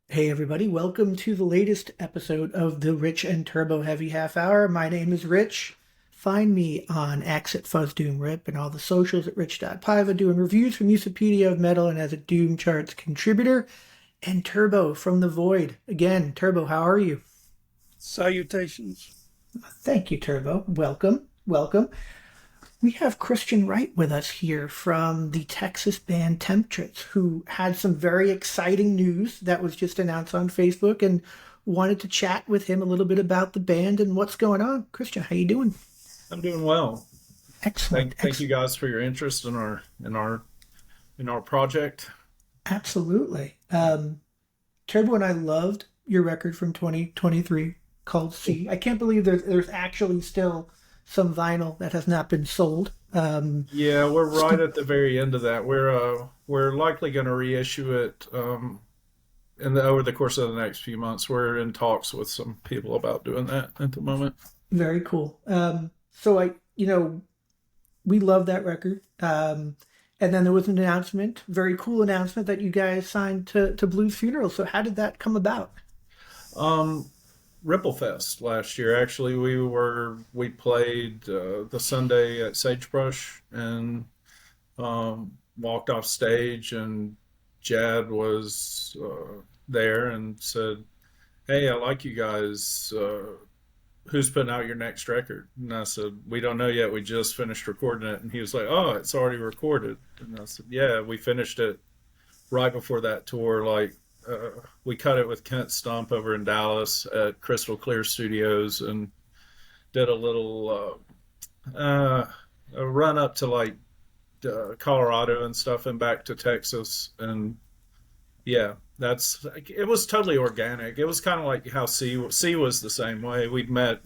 Hey everybody, welcome to the latest episode of the Rich and Turbo Heavy Half Hour. My name is Rich. Find me on X at FuzzDoomRip and all the socials at rich.piva, doing reviews from Musapedia of Metal and as a Doom Charts contributor. And Turbo from the Void. Again, Turbo, how are you? Salutations. Thank you, Turbo. Welcome, welcome. We have Christian Wright with us here from the Texas band Temptress, who had some very exciting news that was just announced on Facebook, and wanted to chat with him a little bit about the band and what's going on. Christian, how you doing? I'm doing well. Excellent. Thank you guys for your interest in our project. Absolutely. Turbo and I loved your record from 2023 called C. I can't believe there's actually still some vinyl that has not been sold. Yeah, we're right at the very end of that. We're likely going to reissue it over the course of the next few months. We're in talks with some people about doing that at the moment. Very cool. We love that record. And then there was an announcement, very cool announcement, that you guys signed to Blues Funeral. So how did that come about? Ripplefest last year. Actually, we played the Sunday at Sagebrush and walked off stage, and Jad was there and said, "Hey, I like you guys. Who's putting out your next record?" And I said, "We don't know yet. We just finished recording it." And he was like, "Oh, it's already recorded." And I said, "Yeah, we finished it right before that tour. We cut it with Kent Stump over in Dallas at Crystal Clear Studios and did a little a run up to Colorado and stuff and back to Texas. And yeah, it was totally organic. It was kind of like how C was the same way. We'd met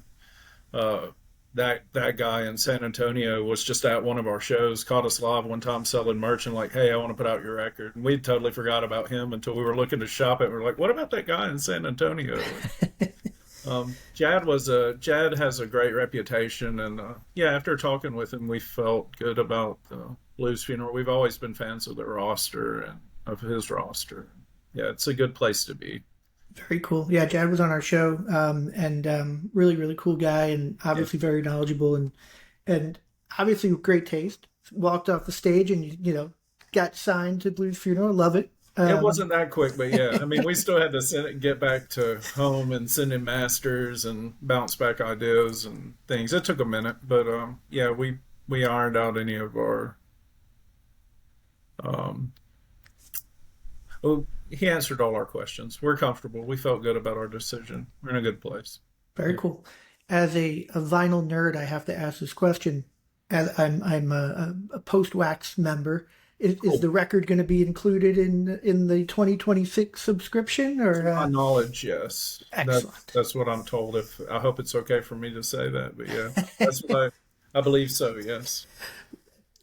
that guy in San Antonio was just at one of our shows, caught us live one time selling merch and like, "Hey, I want to put out your record." And we totally forgot about him until we were looking to shop it. We're like, "What about that guy in San Antonio?" Jad has a great reputation, and after talking with him, we felt good about Blues Funeral. We've always been fans of the roster and of his roster. Yeah, it's a good place to be. Very cool. Yeah, Jad was on our show, and really, really cool guy, and obviously very knowledgeable, and obviously with great taste. Walked off the stage and got signed to Blues Funeral. Love it. It wasn't that quick, but yeah, I mean, we still had to get back to home and send in masters and bounce back ideas and things. It took a minute, but we ironed out any of our. He answered all our questions. We're comfortable. We felt good about our decision. We're in a good place. Very cool. As a vinyl nerd, I have to ask this question. As I'm a post-wax member, is the record going to be included in the 2026 subscription? Or to my knowledge, yes. Excellent. That's what I'm told. I hope it's okay for me to say that, but yeah, that's what I believe so. Yes.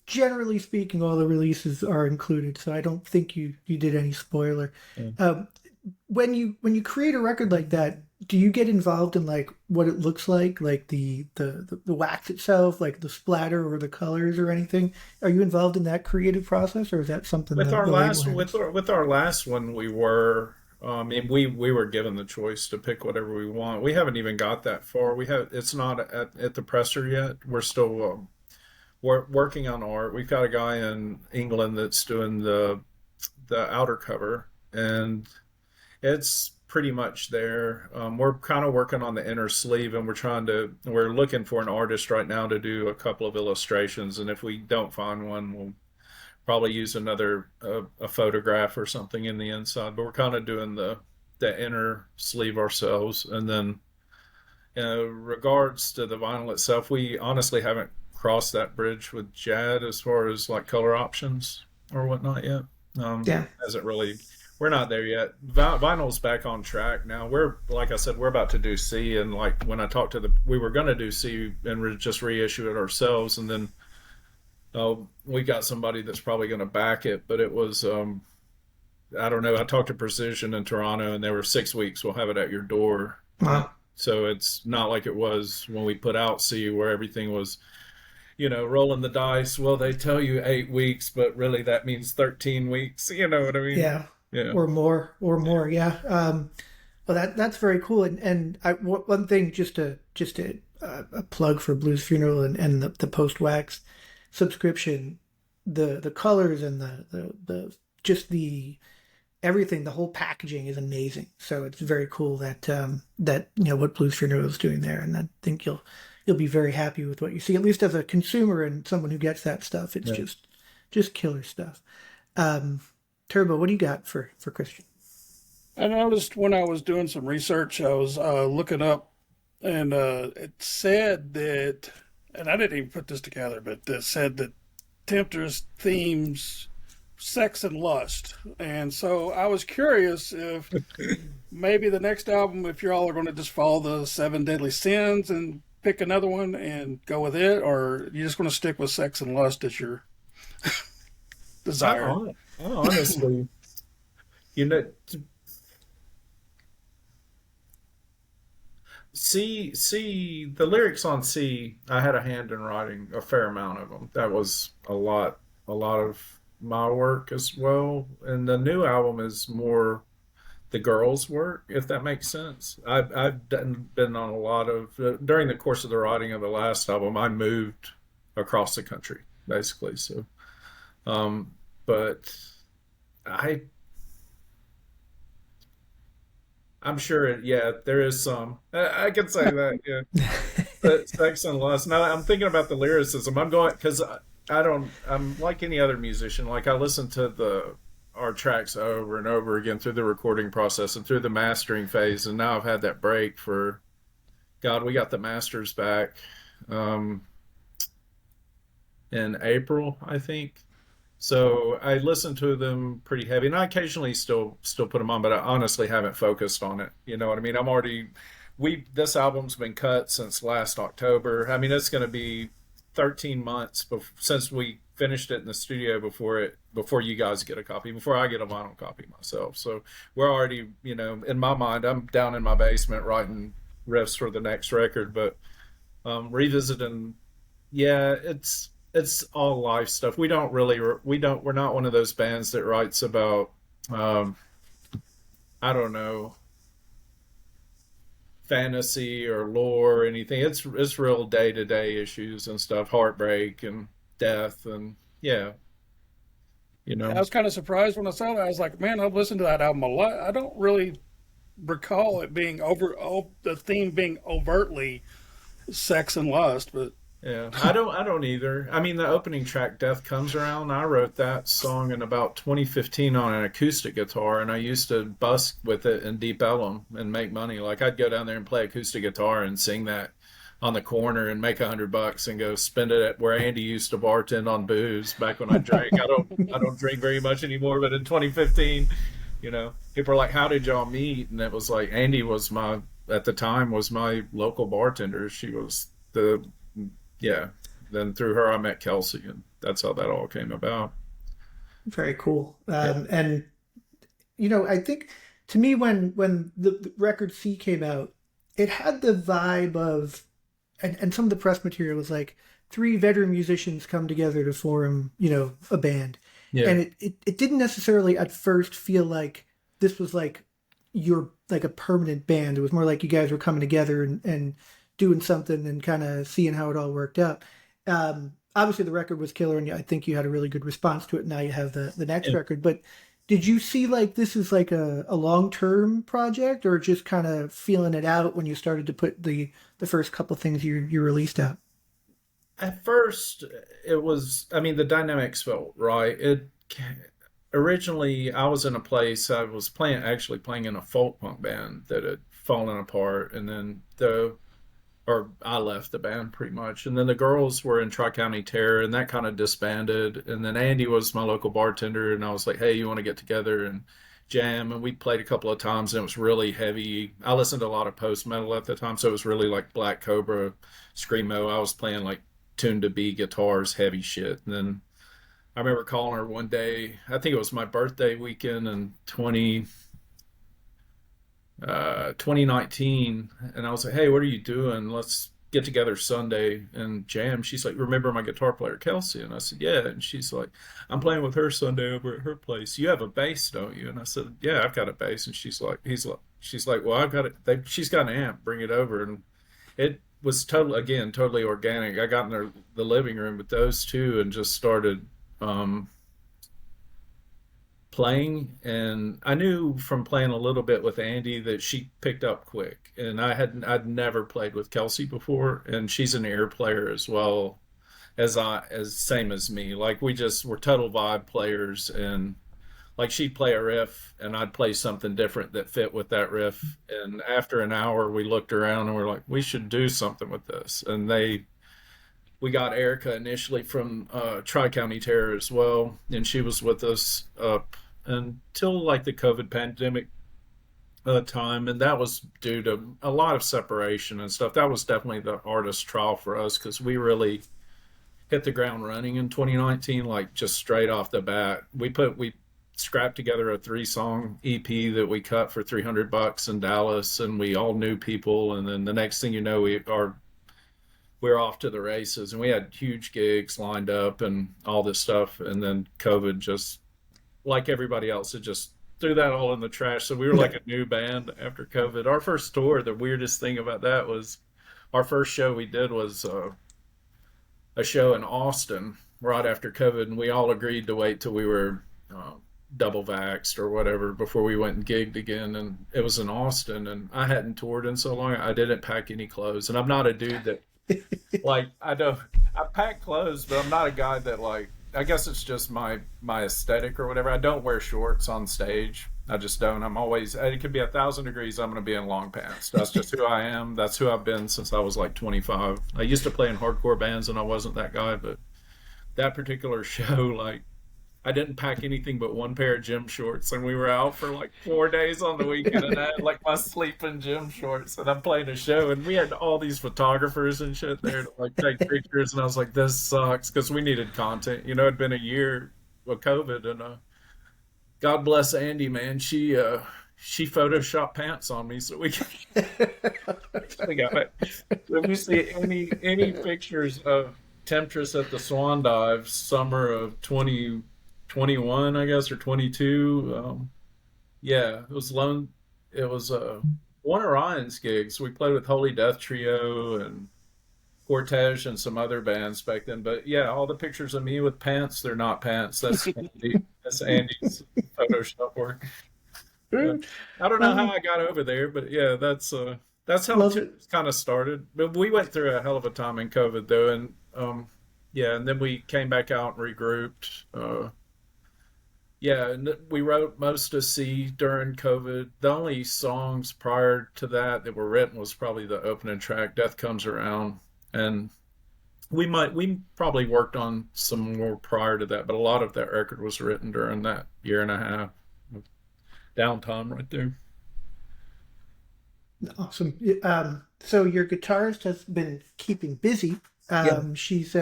Generally speaking, all the releases are included, so I don't think you did any spoiler. When you create a record like that, do you get involved in like what it looks like the wax itself, like the splatter or the colors or anything? Are you involved in that creative process, or is that something with that our last one we were? We were given the choice to pick whatever we want. We haven't even got that far. It's not at the presser yet. We're still. We're working on art. We've got a guy in England that's doing the outer cover, and it's pretty much there. We're kind of working on the inner sleeve, and we're looking for an artist right now to do a couple of illustrations. And if we don't find one, we'll probably use another a photograph or something in the inside. But we're kind of doing the inner sleeve ourselves. And then in regards to the vinyl itself, we honestly haven't crossed that bridge with Jad as far as like color options or whatnot yet. Hasn't really. We're not there yet. Vinyl's back on track now. Like I said, we're about to do C, and like when I talked we were going to do C and just reissue it ourselves, and then we got somebody that's probably going to back it, but it was I don't know. I talked to Precision in Toronto, and they were 6 weeks. We'll have it at your door. Wow. So it's not like it was when we put out C, where everything was rolling the dice. Well, they tell you 8 weeks, but really that means 13 weeks. You know what I mean? Yeah, Yeah. or more. Yeah. Well, that's very cool. And one thing just to a plug for Blues Funeral and the post wax subscription, the colors and the just the everything, the whole packaging is amazing. So it's very cool that what Blues Funeral is doing there, and I think you'll be very happy with what you see. At least as a consumer and someone who gets that stuff, it's Yeah. just killer stuff. Um, Turbo, what do you got for Christian? I noticed when I was doing some research, I was looking up, and it said that, and I didn't even put this together, but it said that Temptress themes sex and lust. And so I was curious if maybe the next album, if you're all going to just follow the seven deadly sins and pick another one and go with it, or you're just going to stick with sex and lust as your I, desire. I honestly, you know, C, the lyrics on C, I had a hand in writing a fair amount of them. That was a lot of my work as well. And the new album is more the girls' work, if that makes sense. Been on a lot of during the course of the writing of the last album. I moved across the country basically. So, but I I'm sure, yeah, there is some. I can say that, yeah. But Sex and Lust. Now I'm thinking about the lyricism. I'm going because I don't. I'm like any other musician. Like I listen to the our tracks over and over again through the recording process and through the mastering phase. And now I've had that break for God. We got the masters back um, in April, I think. So I listen to them pretty heavy, and I occasionally still put them on, but I honestly haven't focused on it. You know what I mean? I'm already we this album's been cut since last October. I mean, it's going to be 13 months since we finished it in the studio before you guys get a copy, before I get a vinyl copy myself. So we're already, in my mind, I'm down in my basement writing riffs for the next record, but revisiting, yeah, it's all life stuff. We're not one of those bands that writes about um, I don't know, fantasy or lore or anything. It's real day to day issues and stuff, heartbreak and death and yeah, you I know. was kind of surprised when I saw that. I was like, man, I've listened to that album a lot. I don't really recall it being the theme being overtly sex and lust, but Yeah, I don't either. I mean, the opening track, "Death Comes Around," I wrote that song in about 2015 on an acoustic guitar, and I used to busk with it in Deep Ellum and make money. Like I'd go down there and play acoustic guitar and sing that on the corner and make $100 and go spend it at where Andy used to bartend on booze back when I drank. I don't drink very much anymore, but in 2015, people are like, "How did y'all meet?" And it was like Andy was my at the time was my local bartender. She was the yeah. Then through her, I met Kelsey, and that's how that all came about. Very cool. Yeah. And I think to me when the record C came out, it had the vibe of and some of the press material was like three veteran musicians come together to form, a band. Yeah. And it didn't necessarily at first feel like this was like your like a permanent band. It was more like you guys were coming together and doing something and kind of seeing how it all worked out. Obviously the record was killer and I think you had a really good response to it. Now you have the next Yeah. record, but did you see like this is like a long-term project or just kind of feeling it out when you started to put the first couple things you released out? At first, it was, I mean, the dynamics felt right. Originally, I was in a place, I was actually playing in a folk punk band that had fallen apart, and then or I left the band pretty much. And then the girls were in Tri County Terror, and that kind of disbanded. And then Andy was my local bartender, and I was like, "Hey, you want to get together and jam?" And we played a couple of times, and it was really heavy. I listened to a lot of post metal at the time, so it was really like Black Cobra, screamo. I was playing like tuned to be guitars, heavy shit. And then I remember calling her one day. I think it was my birthday weekend in 2019, and I was like, "Hey, what are you doing? Let's get together Sunday and jam. She's like, remember my guitar player, Kelsey? And I said, yeah. And she's like, I'm playing with her Sunday over at her place. You have a bass, don't you? And I said, yeah, I've got a bass. And she's like, well, I've got it. She's got an amp. Bring it over. And it was totally organic. I got in the living room with those two and just started playing. And I knew from playing a little bit with Andy that she picked up quick. And I'd never played with Kelsey before, and she's an ear player as well as same as me. Like we're total vibe players, and like she'd play a riff and I'd play something different that fit with that riff. And after an hour we looked around and we're like, we should do something with this. And we got Erica initially from Tri-County Terror as well, and she was with us up until like the COVID pandemic time, and that was due to a lot of separation and stuff. That was definitely the hardest trial for us because we really hit the ground running in 2019, like just straight off the bat. We scrapped together a 3-song EP that we cut for $300 in Dallas, and we all knew people. And then the next thing you know, we're off to the races, and we had huge gigs lined up and all this stuff. And then COVID, just like everybody else, it just threw that all in the trash. So we were like a new band after COVID. Our first tour, the weirdest thing about that was our first show we did was a show in Austin right after COVID, and we all agreed to wait till we were double vaxxed or whatever before we went and gigged again. And it was in Austin, and I hadn't toured in so long. I didn't pack any clothes, and I'm not a dude that like I pack clothes, but I'm not a guy that like, I guess it's just my aesthetic or whatever. I don't wear shorts on stage. I just don't. I'm always, it could be 1,000 degrees, I'm going to be in long pants. That's just who I am. That's who I've been since I was like 25. I used to play in hardcore bands and I wasn't that guy, but that particular show, like, I didn't pack anything but one pair of gym shorts, and we were out for like 4 days on the weekend, and I had like my sleeping gym shorts, and I'm playing a show, and we had all these photographers and shit there to like take pictures, and I was like, this sucks, because we needed content. You know, it'd been a year with COVID, and God bless Andy, man. She photoshopped pants on me so we got it. So if you see any pictures of Temptress at the Swan Dive summer of 2021, I guess, or 22. Yeah, it was one of Ryan's gigs. We played with Holy Death Trio and Cortege and some other bands back then. But yeah, all the pictures of me with pants, they're not pants. That's Andy's Photoshop work. But I don't know how I got over there, but yeah, that's how it kind of started. But we went through a hell of a time in COVID though, and yeah, and then we came back out and regrouped. Yeah, and we wrote most of C during COVID. The only songs prior to that were written was probably the opening track, Death Comes Around. And we probably worked on some more prior to that, but a lot of that record was written during that year and a half of downtime right there. Awesome. So your guitarist has been keeping busy. She's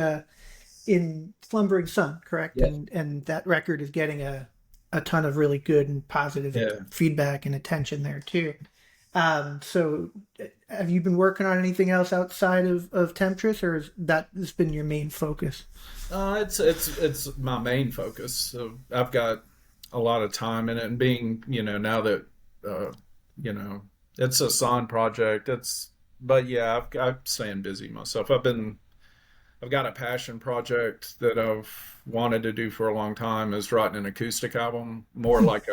in Slumbering Sun, correct? Yeah. And that record is getting a ton of really good and positive feedback and attention there too. So have you been working on anything else outside of Temptress, or has been your main focus? It's my main focus. So I've got a lot of time in it, and being, now that it's a side project, but yeah, I'm staying busy myself. I've got a passion project that I've wanted to do for a long time, is writing an acoustic album, more like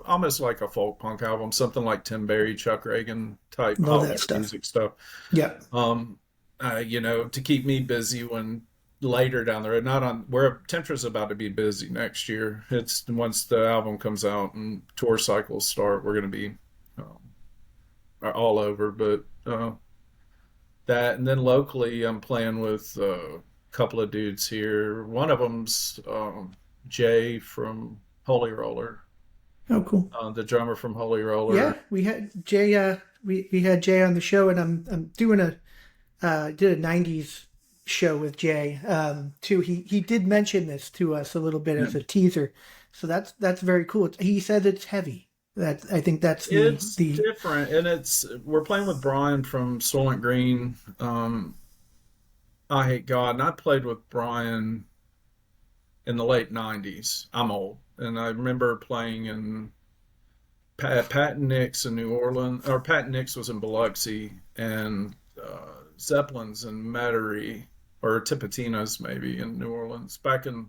almost like a folk punk album, something like Tim Berry, Chuck Reagan type music stuff. Yeah. To keep me busy when later down the road, where Temptress is about to be busy next year. It's once the album comes out and tour cycles start, we're going to be all over, but that, and then locally I'm playing with a couple of dudes here. One of them's Jay from HolyRoller. Oh, cool. The drummer from HolyRoller. Yeah, we had Jay. We had Jay on the show, and I'm doing did a '90s show with Jay too. He did mention this to us a little bit as a teaser, so that's very cool. He said it's heavy. That I think that's It's the different, and we're playing with Brian from Soylent Green. I hate God, and I played with Brian in the late '90s. I'm old, and I remember playing in Pat and Nick's in New Orleans, or Pat and Nick's was in Biloxi, and Zeppelin's in Metairie, or Tipitina's maybe in New Orleans back in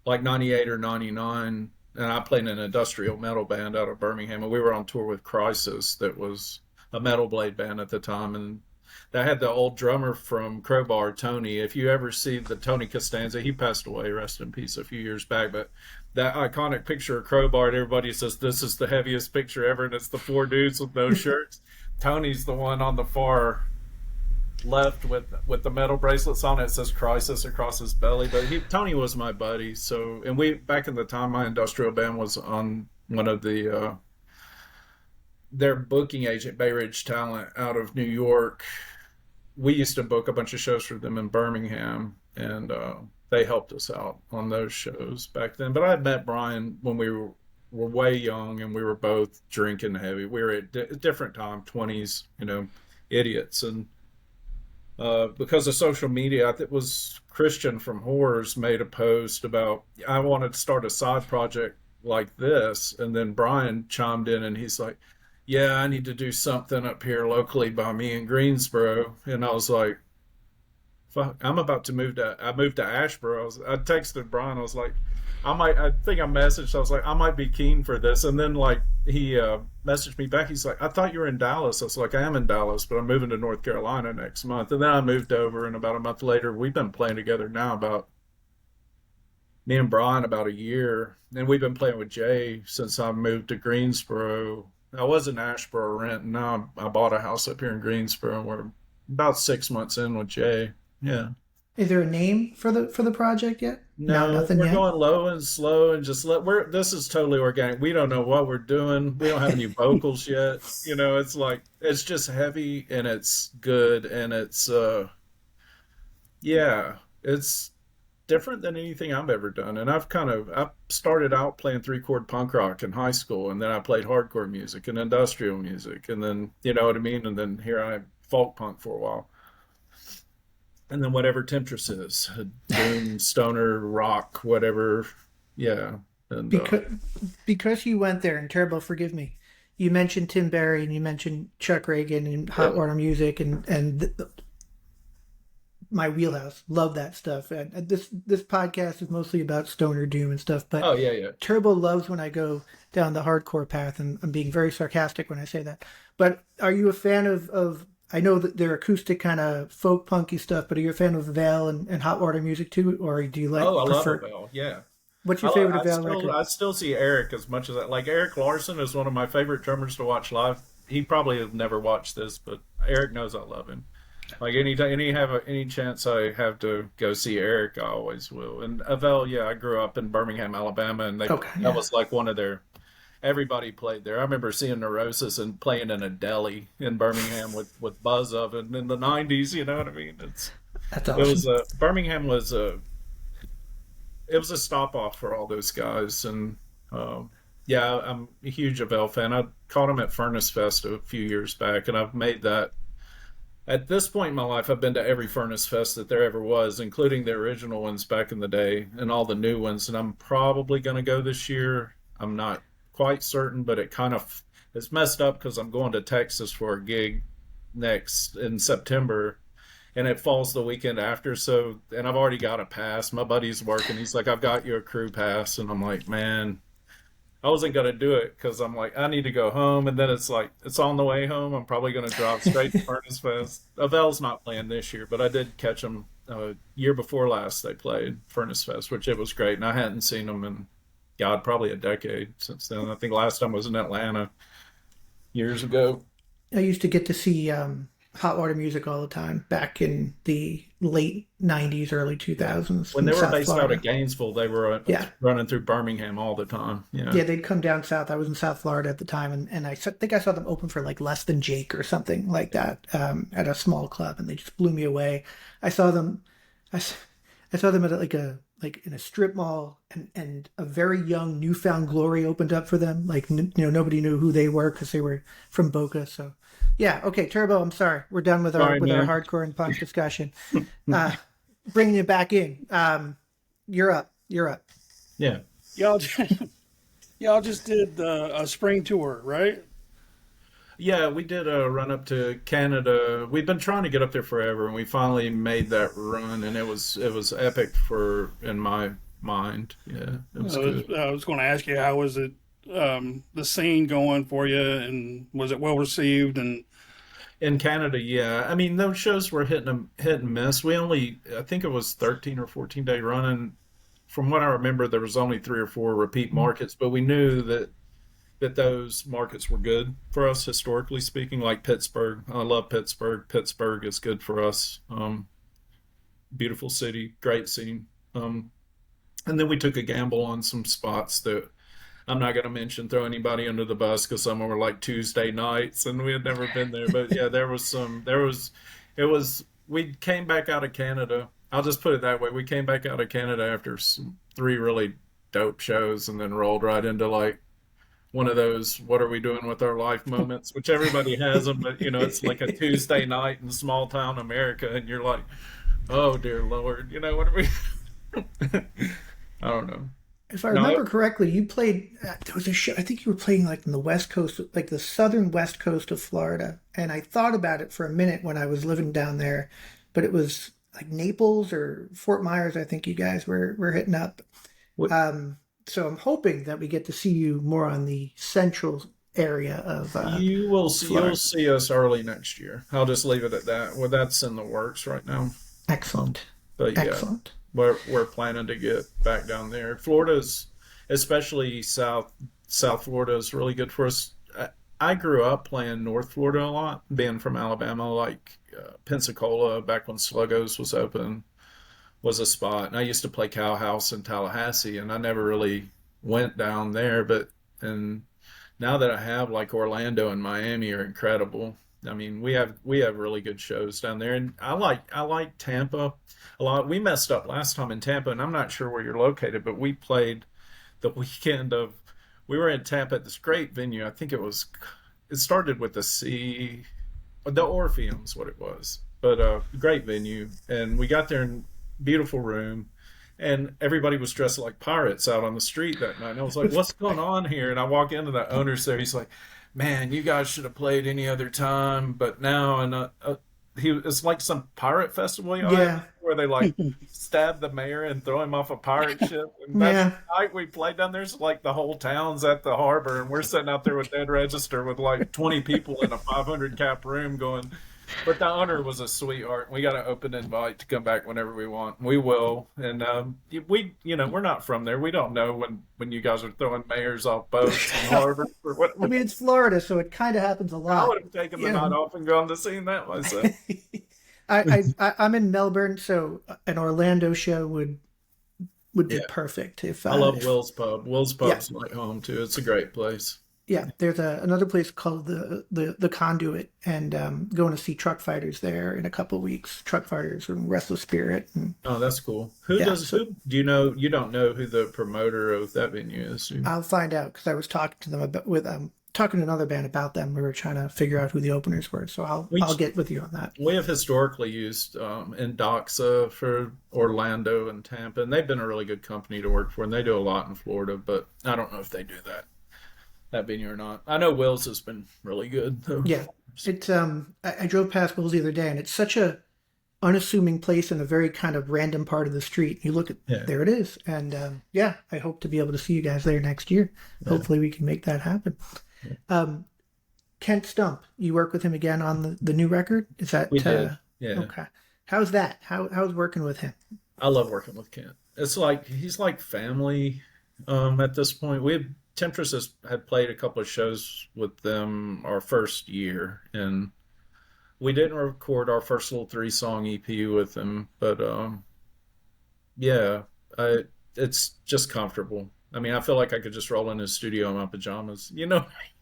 like '98 or '99. And I played in an industrial metal band out of Birmingham, and we were on tour with Crisis, that was a metal blade band at the time, and that had the old drummer from Crowbar, Tony. If you ever see the Tony Costanza, he passed away, rest in peace, a few years back, but that iconic picture of Crowbar, everybody says this is the heaviest picture ever, and it's the four dudes with no shirts. Tony's the one on the far left with the metal bracelets on it. It says Crisis across his belly. But Tony was my buddy. So, and we back in the time, my industrial band was on one of their booking agent, Bay Ridge Talent, out of New York. We used to book a bunch of shows for them in Birmingham, and they helped us out on those shows back then. But I had met Brian when we were way young, and we were both drinking heavy. We were at a different time, 20s, idiots. And because of social media, I think it was Christian from Horrors made a post about, I wanted to start a side project like this. And then Brian chimed in and he's like, yeah, I need to do something up here locally by me in Greensboro. And I was like, fuck, I moved to Asheboro. I texted Brian. I was like, I think I messaged. I was like, I might be keen for this. And then like he messaged me back. He's like, I thought you were in Dallas. I was like, I am in Dallas, but I'm moving to North Carolina next month. And then I moved over, and about a month later, we've been playing together now, about me and Brian, about a year. And we've been playing with Jay since I moved to Greensboro. I was in Asheboro rent, and now I bought a house up here in Greensboro, and we're about 6 months in with Jay. Yeah. Is there a name for the project yet? No, nothing we're yet. going low and slow, and just this is totally organic. We don't know what we're doing. We don't have any vocals yet. It's like, it's just heavy and it's good, and it's yeah, it's different than anything I've ever done. And I started out playing 3-chord punk rock in high school, and then I played hardcore music and industrial music, and then, you know what I mean? And then here I am, folk punk for a while. And then whatever Temptress is, doom, stoner, rock, whatever. Yeah. And Because you went there, and Turbo, forgive me, you mentioned Tim Barry and you mentioned Chuck Reagan and Hot Water Music and my wheelhouse. Love that stuff. And this podcast is mostly about stoner doom and stuff. But oh yeah. Turbo loves when I go down the hardcore path, and I'm being very sarcastic when I say that. But are you a fan of I know that they're acoustic kind of folk punky stuff, but are you a fan of Veil and Hot Water Music too, or do you like? Oh, I love Veil. Yeah. What's your favorite Veil record? I still see Eric as much as like Eric Larson is one of my favorite drummers to watch live. He probably has never watched this, but Eric knows I love him. Like any chance I have to go see Eric, I always will. And Veil, yeah, I grew up in Birmingham, Alabama, and that was like one of their. Everybody played there. I remember seeing Neurosis and playing in a deli in Birmingham with Buzz Oven in the '90s. You know what I mean? That's awesome. Birmingham was a stop off for all those guys. And yeah, I'm a huge Avell fan. I caught him at Furnace Fest a few years back, and I've made that. At this point in my life, I've been to every Furnace Fest that there ever was, including the original ones back in the day and all the new ones. And I'm probably going to go this year. I'm not quite certain, but it's messed up because I'm going to Texas for a gig next in September, and it falls the weekend after. So, and I've already got a pass. My buddy's working. He's like, I've got you a crew pass. And I'm like, man, I wasn't going to do it because I'm like, I need to go home. And then it's like, it's on the way home. I'm probably going to drop straight to Furnace Fest. Avell's not playing this year, but I did catch them year before last. They played Furnace Fest, which it was great. And I hadn't seen them in God, probably a decade since then. I think last time was in Atlanta years ago. I used to get to see Hot Water Music all the time back in the late 90s, early 2000s. When they were based out of Gainesville, they were running through Birmingham all the time. Yeah, they'd come down south. I was in South Florida at the time, and I think I saw them open for like Less Than Jake or something like that at a small club, and they just blew me away. I saw them at like a like in a strip mall, and a very young Newfound Glory opened up for them. Like, nobody knew who they were because they were from Boca. So, yeah, okay, Turbo, I'm sorry. We're done with our Sorry, man. hardcore and punk discussion. Bringing it back in. You're up. You're up. Yeah. Y'all, y'all just did a spring tour, right? Yeah, we did a run up to Canada. We've been trying to get up there forever, and we finally made that run, and it was epic for in my mind. Yeah, it was good. I was going to ask you, how was it, the scene going for you, and was it well received? And In Canada, yeah. I mean, those shows were hit and miss. I think it was 13 or 14-day run, and from what I remember, there was only 3 or 4 repeat markets, but we knew that those markets were good for us historically speaking, like Pittsburgh. I love Pittsburgh. Pittsburgh is good for us. Beautiful city, great scene. And then we took a gamble on some spots that I'm not going to mention, throw anybody under the bus because some were like Tuesday nights and we had never been there. But yeah, we came back out of Canada. I'll just put it that way. We came back out of Canada after 3 really dope shows and then rolled right into like one of those what are we doing with our life moments, which everybody has them, but it's like a Tuesday night in small town America and you're like, oh dear Lord, what are we I don't know. If I No, remember correctly, you played. There was a show. I think you were playing like in the west coast, like the southern west coast of Florida. And I thought about it for a minute when I was living down there, but it was like Naples or Fort Myers. I think you guys were hitting up. what, So I'm hoping that we get to see you more on the central area of you'll Florida. see us early next year. I'll just leave it at that. Well, that's in the works right now. Excellent, But yeah, excellent. we're planning to get back down there. Florida's, especially South Florida, is really good for us. I grew up playing North Florida a lot, being from Alabama, like Pensacola, back when Sluggos was open, was a spot. And I used to play Cow House in Tallahassee, and I never really went down there. And now that I have, like Orlando and Miami are incredible. I mean, we have really good shows down there, and I like Tampa a lot. We messed up last time in Tampa, and I'm not sure where you're located, but we played the weekend of we were in Tampa at this great venue. I think it started with the C, the Orpheum's what it was, but great venue, and we got there in beautiful room. And everybody was dressed like pirates out on the street that night. And I was like, what's going on here? And I walk into the owner's there. He's like, man, you guys should have played any other time. But now, and it's like some pirate festival y'all have Yeah, where they like stab the mayor and throw him off a pirate ship. And that's yeah. the night we played down there. It's like the whole town's at the harbor. And we're sitting out there with Dead Register with like 20 people in a 500 cap room going, but the owner was a sweetheart. We got an open invite to come back whenever we want. We will. And we're not from there. We don't know when you guys are throwing mayors off boats in harbor or what. I mean, it's Florida, so it kind of happens a I lot. would have taken the You night know, off and gone to see that myself. I'm in Melbourne, so an Orlando show would be Yeah, perfect I love if Will's Pub. Will's yeah. Pub's like home too. It's a great place. Yeah, there's another place called the Conduit, and going to see Truck Fighters there in a couple of weeks. Truck Fighters and Restless Spirit, and Oh, that's cool. Who yeah. does So who do you know? You don't know who the promoter of that venue is, do you? I'll find out because I was talking to them about with talking to another band about them. We were trying to figure out who the openers were, so We I'll get with you on that. we have historically used Indoxa for Orlando and Tampa, and they've been a really good company to work for, and they do a lot in Florida, but I don't know if they do that venue or not. I know Will's has been really good though. Yeah, it's I drove past Will's the other day, and it's such a unassuming place in a very kind of random part of the street. You look at Yeah, there it is, and yeah, I hope to be able to see you guys there next year. yeah, Hopefully, we can make that happen. yeah. Um, Kent Stump, you work with him again on the new record. Is We that did. Yeah. okay? How's that? How's working with him? I love working with Kent. It's like he's like family at this point. Temptress had played a couple of shows with them our first year, and we didn't record our first little 3 song EP with them, but yeah, it's just comfortable. I mean, I feel like I could just roll in his studio in my pajamas,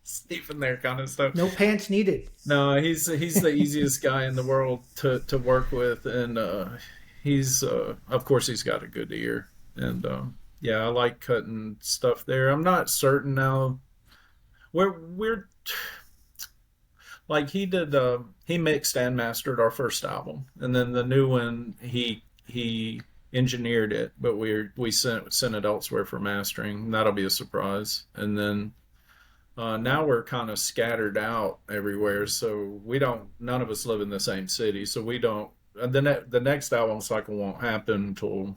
sleeping there kind of stuff. No pants needed. No, he's the easiest guy in the world to work with, and he's of course he's got a good ear. And yeah, I like cutting stuff there. I'm not certain now. We're like he mixed and mastered our first album, and then the new one he engineered it, but we sent it elsewhere for mastering. That'll be a surprise. And then now we're kind of scattered out everywhere, so we don't. None of us live in the same city, so we don't. And then the next album cycle won't happen until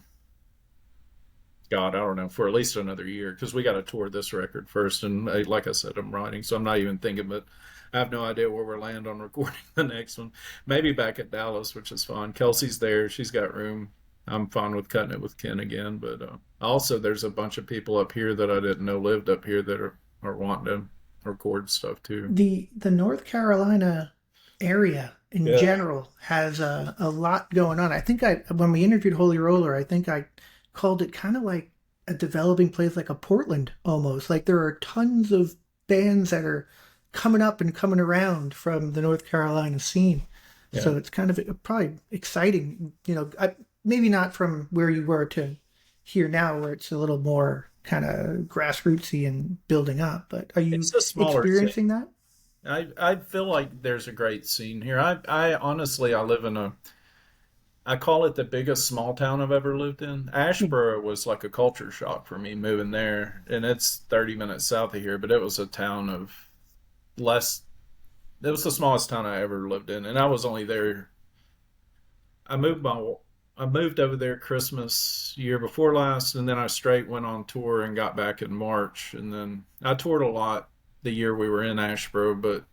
God, I don't know, for at least another year because we got to tour this record first. And like I said, I'm writing, so I'm not even thinking, but I have no idea where we'll land on recording the next one. Maybe back at Dallas, which is fine. Kelsey's there, she's got room. I'm fine with cutting it with Ken again, but also there's a bunch of people up here that I didn't know lived up here that are wanting to record stuff too. The North Carolina area in Yeah. general has a lot going on. I think when we interviewed HolyRoller, I think I called it kind of like a developing place, like a Portland almost. Like there are tons of bands that are coming up and coming around from the North Carolina scene. Yeah. So it's kind of probably exciting, maybe not from where you were to here now, where it's a little more kind of grassrootsy and building up. But are you It's a smaller experiencing that? I feel like there's a great scene here. I honestly, I live in I call it the biggest small town I've ever lived in. Asheboro was like a culture shock for me moving there, and it's 30 minutes south of here, but it was a town of less, it was the smallest town I ever lived in, and I was only there, I moved my, I moved over there Christmas year before last, and then I straight went on tour and got back in March, and then I toured a lot the year we were in Asheboro, but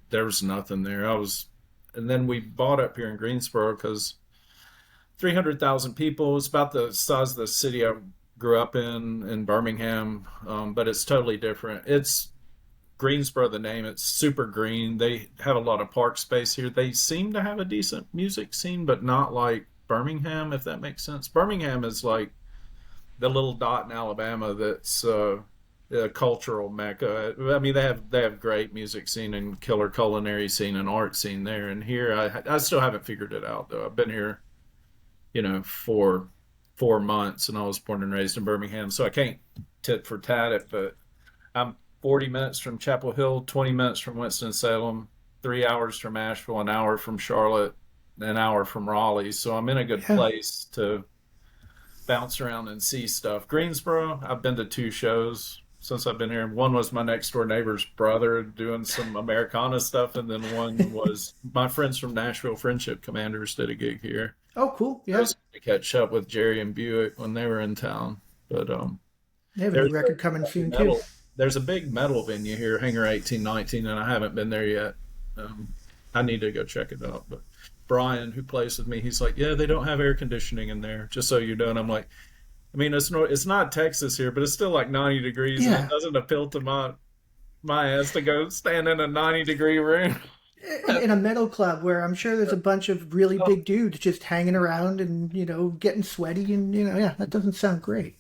there was nothing there. And then we bought up here in Greensboro because 300,000 people. It's about the size of the city I grew up in Birmingham, but it's totally different. It's Greensboro, the name. It's super green. They have a lot of park space here. They seem to have a decent music scene, but not like Birmingham, if that makes sense. Birmingham is like the little dot in Alabama that's a cultural mecca. I mean, they have great music scene and killer culinary scene and art scene there. And here, I still haven't figured it out though. I've been here, for 4 months, and I was born and raised in Birmingham, so I can't tit for tat it. But I'm 40 minutes from Chapel Hill, 20 minutes from Winston-Salem, 3 hours from Asheville, an hour from Charlotte, an hour from Raleigh. So I'm in a good place to bounce around and see stuff. Greensboro, I've been to 2 shows since I've been here. One was my next door neighbor's brother doing some Americana stuff, and then one was my friends from Nashville Friendship Commanders did a gig here. Oh, cool. I Yeah. was going to catch up with Jerry and Buick when they were in town. But They have a new there's record coming soon, too. metal, there's a big metal venue here, Hangar 1819, and I haven't been there yet. I need to go check it out. But Brian, who plays with me, he's like, yeah, they don't have air conditioning in there, just so you know. And I'm like, I mean, it's not Texas here, but it's still like 90 degrees, and Yeah. it doesn't appeal to my ass to go stand in a 90-degree room. In a metal club where I'm sure there's a bunch of really big dudes just hanging around and, getting sweaty and, yeah, that doesn't sound great.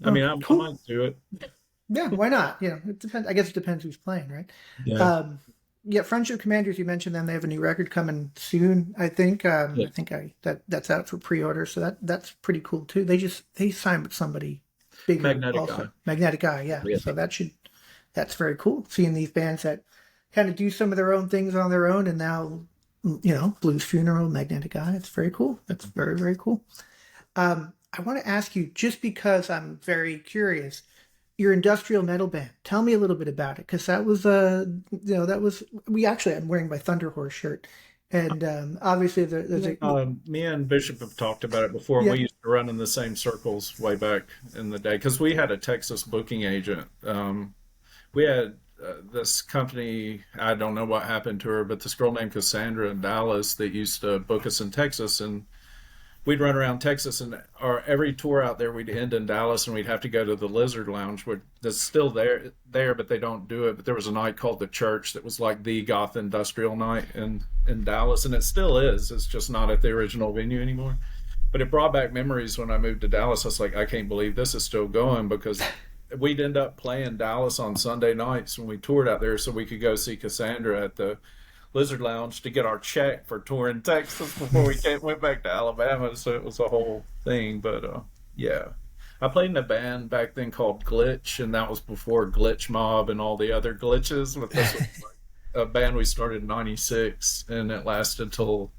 I mean, I Cool. might do it. Yeah, why not? It depends. I guess it depends who's playing, right? Yeah. Yeah, Friendship Commanders, you mentioned them. They have a new record coming soon, I think. Yeah. I think that's out for pre-order, so that's pretty cool too. They signed with somebody bigger Magnetic also. Eye. Magnetic Eye, yeah. Yeah. So that's very cool. Seeing these bands that kind of do some of their own things on their own, and now, Blues Funeral, Magnetic Eye. It's very cool. That's very, very cool. I want to ask you, just because I'm very curious, your industrial metal band. Tell me a little bit about it, because I'm wearing my Thunder Horse shirt, and obviously there's Me and Bishop have talked about it before. Yeah. We used to run in the same circles way back in the day because we had a Texas booking agent. We had this company, I don't know what happened to her, but this girl named Cassandra in Dallas that used to book us in Texas, and we'd run around Texas, and every tour out there we'd end in Dallas, and we'd have to go to the Lizard Lounge, where that's still there, but they don't do it. But there was a night called the Church that was like the goth industrial night in Dallas, and it still is. It's just not at the original venue anymore. But it brought back memories when I moved to Dallas. I was like, I can't believe this is still going, because we'd end up playing Dallas on Sunday nights when we toured out there, so we could go see Cassandra at the Lizard Lounge to get our check for touring Texas before we went back to Alabama. So it was a whole thing. But Yeah. I played in a band back then called Glitch, and that was before Glitch Mob and all the other glitches. But this was a band we started in '96, and it lasted till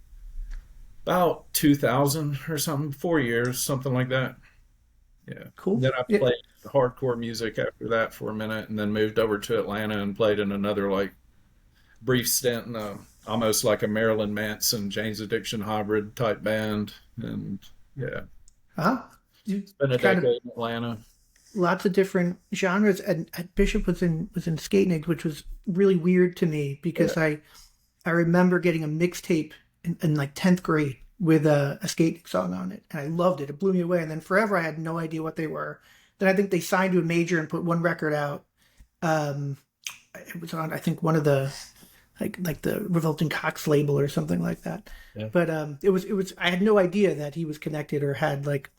about 2000 or something, 4 years, something like that. Yeah. Cool. Then I Yeah. played hardcore music after that for a minute, and then moved over to Atlanta and played in another like brief stint in almost like a Marilyn Manson, Jane's Addiction hybrid type band. And yeah, Huh? You it's been a kind of decade in Atlanta. lots of different genres, and Bishop was in Skatenig, which was really weird to me Yeah. because I remember getting a mixtape in like 10th grade with a Skatenig song on it, and I loved it. It blew me away, and then forever I had no idea what they were. Then I think they signed to a major and put one record out. Um, it was on, I think, one of the like the Revolting Cox label or something like that. Yeah. But it was I had no idea that he was connected or had like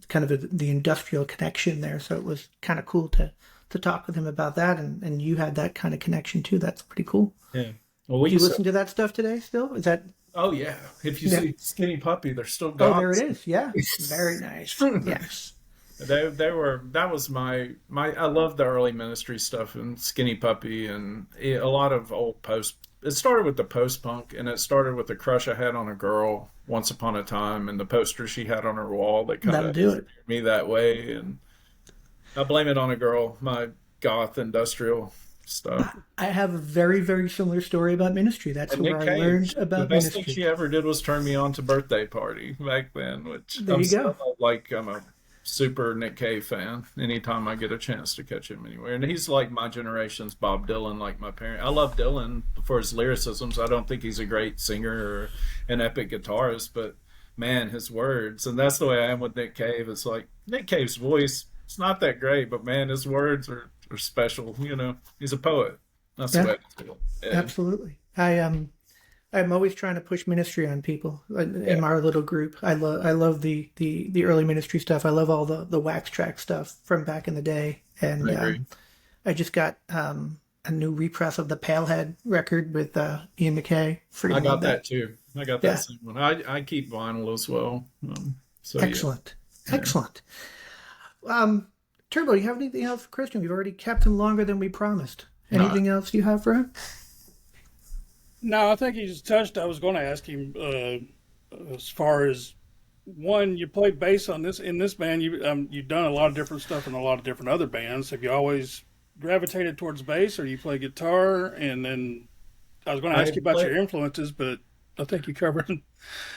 kind of the industrial connection there. So it was kind of cool to talk with him about that, and you had that kind of connection too. That's pretty cool. Yeah. Well, we Do you used listen to that stuff today still? Is that oh yeah. If you Yeah. see Skinny Puppy, they're still Oh, gone. there it is. Yeah. Very nice. Yes. They were that was my I love the early Ministry stuff and Skinny Puppy and a lot of old post. It started with the post punk, and it started with the crush I had on a girl once upon a time, and the poster she had on her wall that kind That'll of do it. me that way. And I blame it on a girl, my goth industrial stuff. I have a very, very similar story about Ministry. That's And where Nick I Cage, learned the about best thing Ministry. she ever did was turn me on to Birthday Party back then, which There I'm you go. still like I'm a super Nick Cave fan anytime I get a chance to catch him anywhere. And he's like my generation's Bob Dylan, like my parent. I love Dylan for his lyricisms. I don't think he's a great singer or an epic guitarist, but man, his words. And that's the way I am with Nick Cave. It's like Nick Cave's voice, it's not that great, but man, his words are special. You know, he's a poet. That's the Yeah, way I feel. Yeah. absolutely. I'm always trying to push Ministry on people Yeah, in our little group. I love the early Ministry stuff. I love all the wax track stuff from back in the day. I And agree. I just got a new repress of the Palehead record with Ian McKay. I Freaking love got that. that too. I got that Yeah, same one. I keep vinyl as well. So yeah, excellent, yeah. excellent. Um, Turbo, do you have anything else for Christian? We've already kept him longer than we promised. No, Anything else you have for him? No, I think he's touched. I was going to ask him as far as one, you played bass on this in this band. You've done a lot of different stuff in a lot of different other bands. Have you always gravitated towards bass, or you play guitar? And then I was going to I ask you about play. your influences, but I think you covered.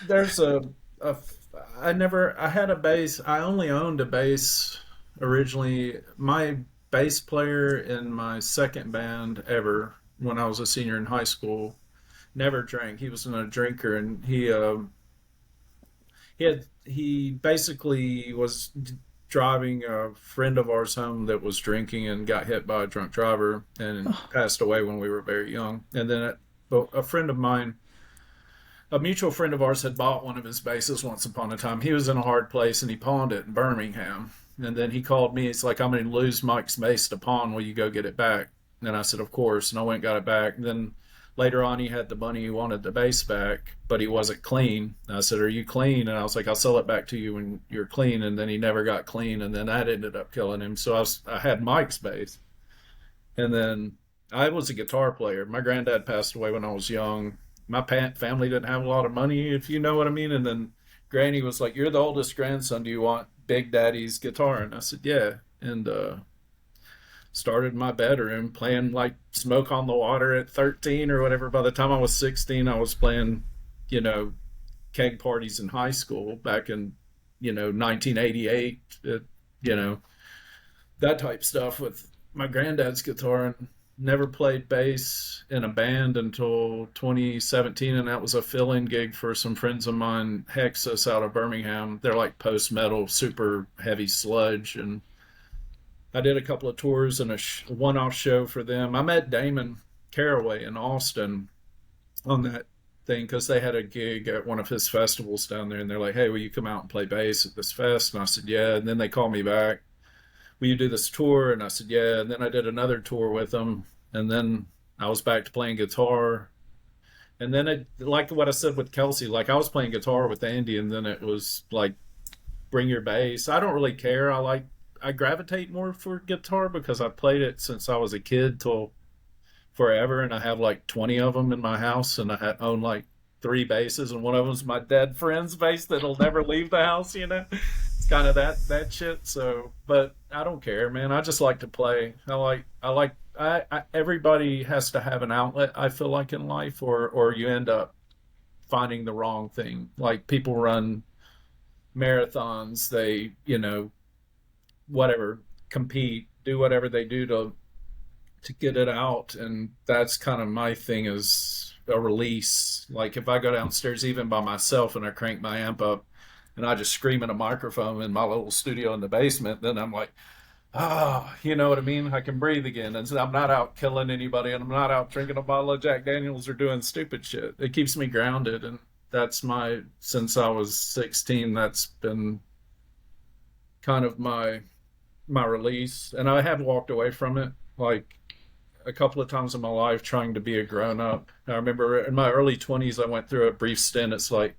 There's a. I had a bass. I only owned a bass originally. My bass player in my second band ever, when I was a senior in high school, never drank. He wasn't a drinker, and he basically was driving a friend of ours home that was drinking and got hit by a drunk driver and passed away when we were very young. And then a friend of mine, a mutual friend of ours, had bought one of his basses once upon a time. He was in a hard place and he pawned it in Birmingham. And then he called me. He's like, "I'm going to lose Mike's bass to pawn. Will you go get it back?" And I said, "Of course." And I went and got it back. And then later on, he had the money. He wanted the bass back, but he wasn't clean. And I said, "Are you clean?" And I was like, "I'll sell it back to you when you're clean." And then he never got clean. And then that ended up killing him. So I had Mike's bass. And then I was a guitar player. My granddad passed away when I was young. My family didn't have a lot of money, if you know what I mean. And then Granny was like, "You're the oldest grandson. Do you want Big Daddy's guitar?" And I said, "Yeah." And started in my bedroom playing like Smoke on the Water at 13 or whatever. By the time I was 16, I was playing, you know, keg parties in high school back in, 1988, you know, that type stuff with my granddad's guitar, and never played bass in a band until 2017. And that was a fill-in gig for some friends of mine, Hexus out of Birmingham. They're like post-metal, super heavy sludge. And I did a couple of tours and a one-off show for them. I met Damon Caraway in Austin on that thing because they had a gig at one of his festivals down there, and they're like, "Hey, will you come out and play bass at this fest?" And I said, "Yeah." And then they called me back, "Will you do this tour?" And I said, "Yeah." And then I did another tour with them, and then I was back to playing guitar. And then like what I said with Kelsey, like I was playing guitar with Andy, and then it was like bring your bass. I don't really care. I gravitate more for guitar because I played it since I was a kid till forever, and I have like 20 of them in my house, and own like three basses, and one of them's my dead friend's bass that'll never leave the house. It's kind of that shit. So, but I don't care, man. I just like to play. Everybody has to have an outlet, I feel like, in life, or you end up finding the wrong thing. Like people run marathons, they, whatever, compete, do whatever they do to get it out. And that's kind of my thing, is a release. Like if I go downstairs even by myself and I crank my amp up and I just scream in a microphone in my little studio in the basement, then I'm like, you know what I mean? I can breathe again. And so I'm not out killing anybody, and I'm not out drinking a bottle of Jack Daniels or doing stupid shit. It keeps me grounded. And since I was 16, that's been kind of my release. And I have walked away from it like a couple of times in my life, trying to be a grown up. I remember in my early 20s, I went through a brief stint. It's like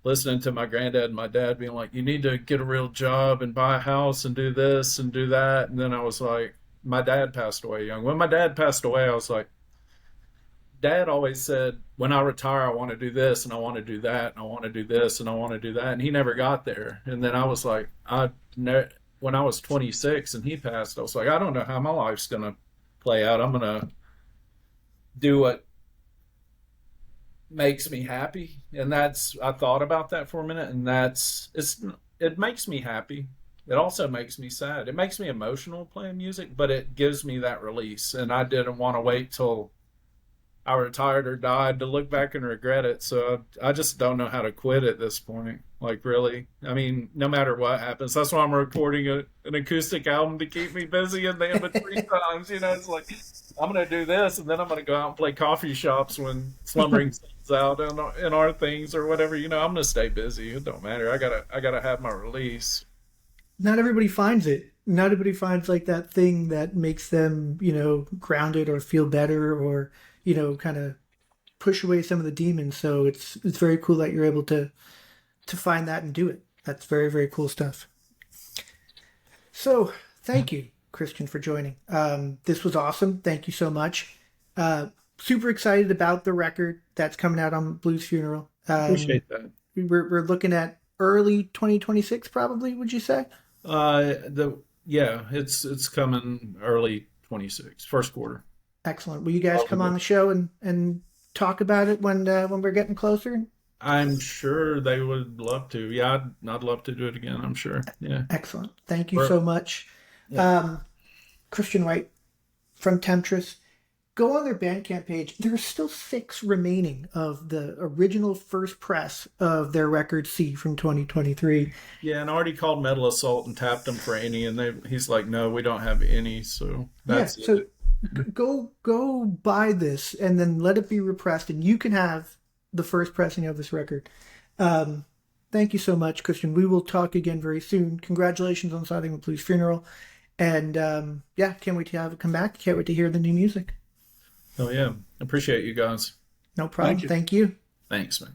listening to my granddad and my dad being like, you need to get a real job and buy a house and do this and do that. And then I was like, my dad passed away young. When my dad passed away, I was like, Dad always said, when I retire, I want to do this and I want to do that and I want to do this and I want to do that. And he never got there. And then I was like, when I was 26 and he passed, I was like, I don't know how my life's going to play out. I'm going to do what makes me happy. And I thought about that for a minute, and it makes me happy. It also makes me sad. It makes me emotional playing music, but it gives me that release. And I didn't want to wait till I retired or died to look back and regret it. So I just don't know how to quit at this point. Like, really. I mean, no matter what happens. That's why I'm recording an acoustic album, to keep me busy in the in-between times. It's like, I'm going to do this, and then I'm going to go out and play coffee shops when Slumbering Sun's out in our things or whatever. I'm going to stay busy. It don't matter. I gotta have my release. Not everybody finds it. Not everybody finds like that thing that makes them, grounded or feel better, or, kind of push away some of the demons. So it's very cool that you're able to find that and do it. That's very, very cool stuff. So thank you, Christian, for joining. This was awesome. Thank you so much. Super excited about the record that's coming out on Blues Funeral. Appreciate that. We're looking at early 2026, probably, would you say? It's coming early 26, first quarter. Excellent. Will you guys come on the show and talk about it when we're getting closer? I'm sure they would love to. Yeah, I'd love to do it again, I'm sure. Yeah. Excellent. Thank you so much. Yeah. Christian Wright from Temptress. Go on their Bandcamp page. There are still 6 remaining of the original first press of their record C from 2023. Yeah, and I already called Metal Assault and tapped them for any, and he's like, no, we don't have any. So that's it. So go buy this and then let it be repressed, and you can have the first pressing of this record. Thank you so much, Christian. We will talk again very soon. Congratulations on signing with Blues Funeral. And can't wait to have it come back. Can't wait to hear the new music. Oh, yeah. Appreciate you guys. No problem. Thank you. Thanks, man.